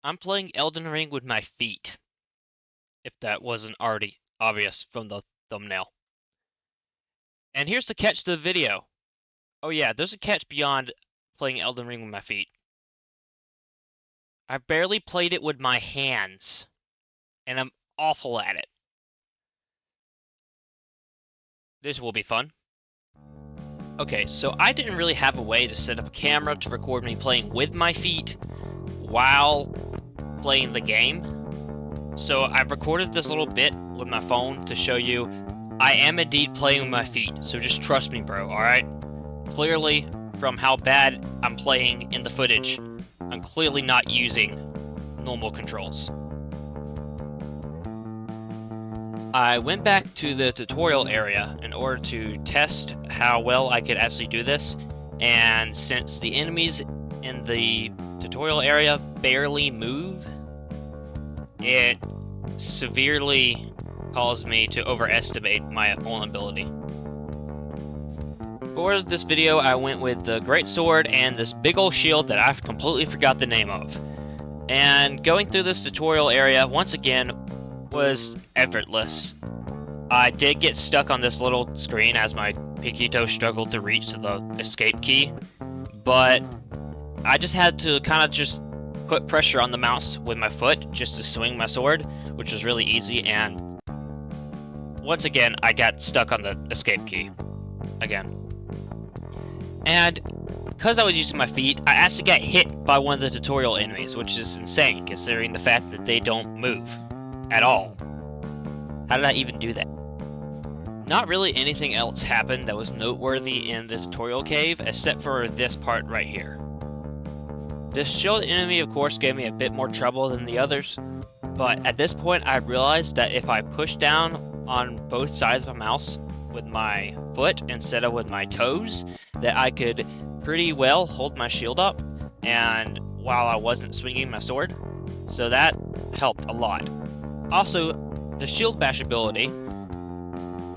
I'm playing Elden Ring with my feet, if that wasn't already obvious from the thumbnail. And here's the catch to the video. Oh yeah, there's a catch beyond playing Elden Ring with my feet. I barely played it with my hands, and I'm awful at it. This will be fun. Okay, so I didn't really have a way to set up a camera to record me playing with my feet while playing the game. So I've recorded this little bit with my phone to show you I am indeed playing with my feet, so just trust me, bro, alright? Clearly, from how bad I'm playing in the footage, I'm clearly not using normal controls. I went back to the tutorial area in order to test how well I could actually do this, and since the enemies in the tutorial area barely move, it severely caused me to overestimate my own ability. For this video, I went with the great sword and this big old shield that I've completely forgot the name of. And going through this tutorial area, once again, was effortless. I did get stuck on this little screen as my pinky toe struggled to reach to the escape key, but I just had to kind of just put pressure on the mouse with my foot just to swing my sword, which was really easy, and once again, I got stuck on the escape key again. And because I was using my feet, I actually got hit by one of the tutorial enemies, which is insane considering the fact that they don't move at all. How did I even do that? Not really anything else happened that was noteworthy in the tutorial cave, except for this part right here. This shield enemy, of course, gave me a bit more trouble than the others, but at this point I realized that if I push down on both sides of my mouse with my foot instead of with my toes, that I could pretty well hold my shield up and while I wasn't swinging my sword, so that helped a lot. Also, the shield bash ability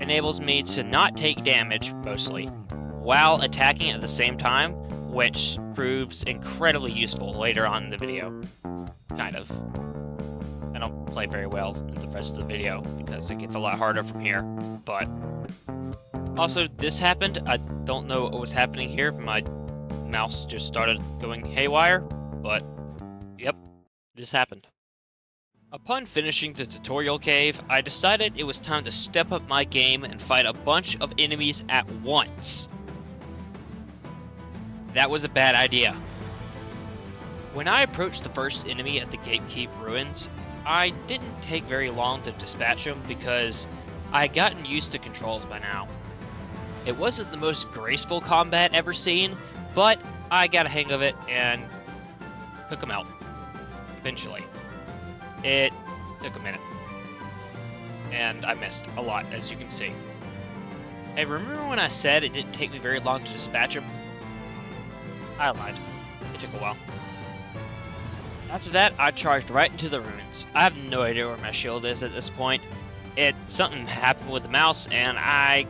enables me to not take damage, mostly, while attacking at the same time, which proves incredibly useful later on in the video. Kind of. I don't play very well in the rest of the video, because it gets a lot harder from here, but... Also, this happened. I don't know what was happening here. My mouse just started going haywire, but... Yep, this happened. Upon finishing the tutorial cave, I decided it was time to step up my game and fight a bunch of enemies at once. That was a bad idea. When I approached the first enemy at the Gatekeep Ruins, I didn't take very long to dispatch him because I had gotten used to controls by now. It wasn't the most graceful combat ever seen, but I got a hang of it and took him out. Eventually. It took a minute. And I missed a lot, as you can see. Hey, remember when I said it didn't take me very long to dispatch him? I lied. It took a while. After that, I charged right into the ruins. I have no idea where my shield is at this point. Something happened with the mouse, and I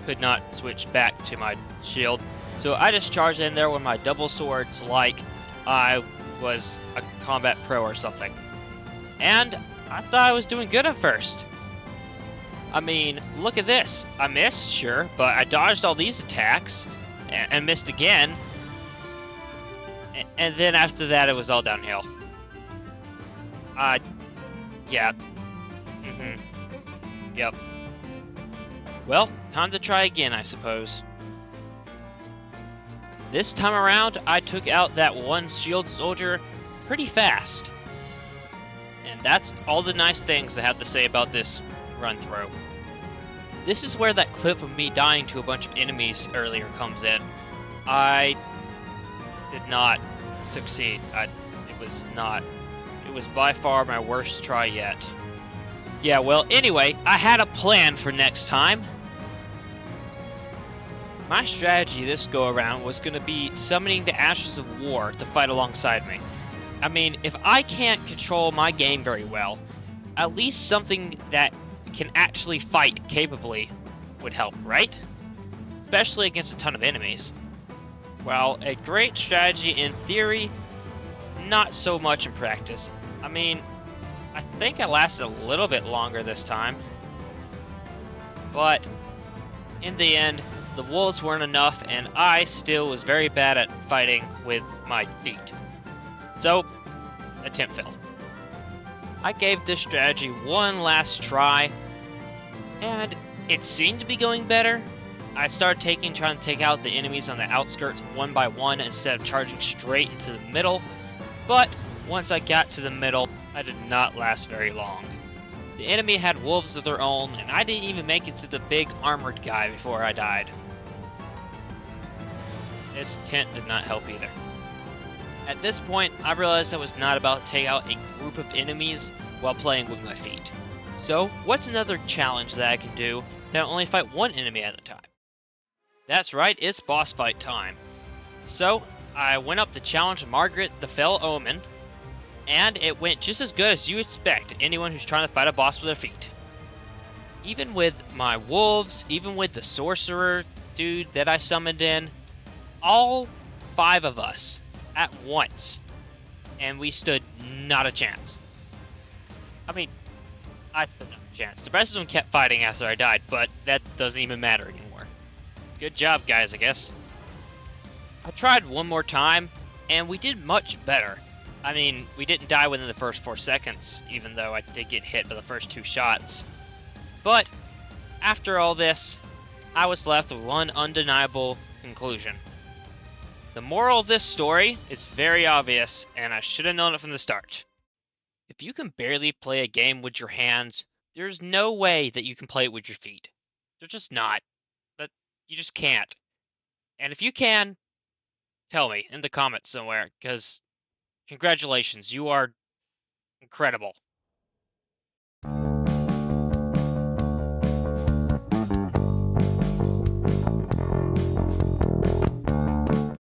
could not switch back to my shield. So I just charged in there with my double swords like I was a combat pro or something. And I thought I was doing good at first. I mean, look at this. I missed, sure, but I dodged all these attacks and missed again. And then after that, it was all downhill. Yeah. Yep. Well, time to try again, I suppose. This time around, I took out that one shield soldier pretty fast. And that's all the nice things I have to say about this run-through. This is where that clip of me dying to a bunch of enemies earlier comes in. I did not succeed. It was by far my worst try yet. Yeah, well, anyway, I had a plan for next time. My strategy this go-around was going to be summoning the Ashes of War to fight alongside me. I mean, if I can't control my game very well, at least something that can actually fight capably would help, right? Especially against a ton of enemies. Well, a great strategy in theory, not so much in practice. I mean, I think I lasted a little bit longer this time, but in the end, the wolves weren't enough, and I still was very bad at fighting with my feet. So, attempt failed. I gave this strategy one last try, and it seemed to be going better. I started trying to take out the enemies on the outskirts one by one instead of charging straight into the middle, but once I got to the middle, I did not last very long. The enemy had wolves of their own, and I didn't even make it to the big armored guy before I died. This tent did not help either. At this point, I realized I was not about to take out a group of enemies while playing with my feet. So, what's another challenge that I can do that only fight one enemy at a time? That's right, it's boss fight time. So, I went up to challenge Margaret the Fell Omen, and it went just as good as you expect anyone who's trying to fight a boss with their feet. Even with my wolves, even with the sorcerer dude that I summoned in, all 5 of us at once, and we stood not a chance. I mean, I stood not a chance. The rest of them kept fighting after I died, but that doesn't even matter anymore. Good job, guys, I guess. I tried one more time, and we did much better. I mean, we didn't die within the first 4 seconds, even though I did get hit by the first 2 shots. But, after all this, I was left with one undeniable conclusion. The moral of this story is very obvious, and I should have known it from the start. If you can barely play a game with your hands, there's no way that you can play it with your feet. There's just not. You just can't. And if you can, tell me in the comments somewhere, because congratulations, you are incredible.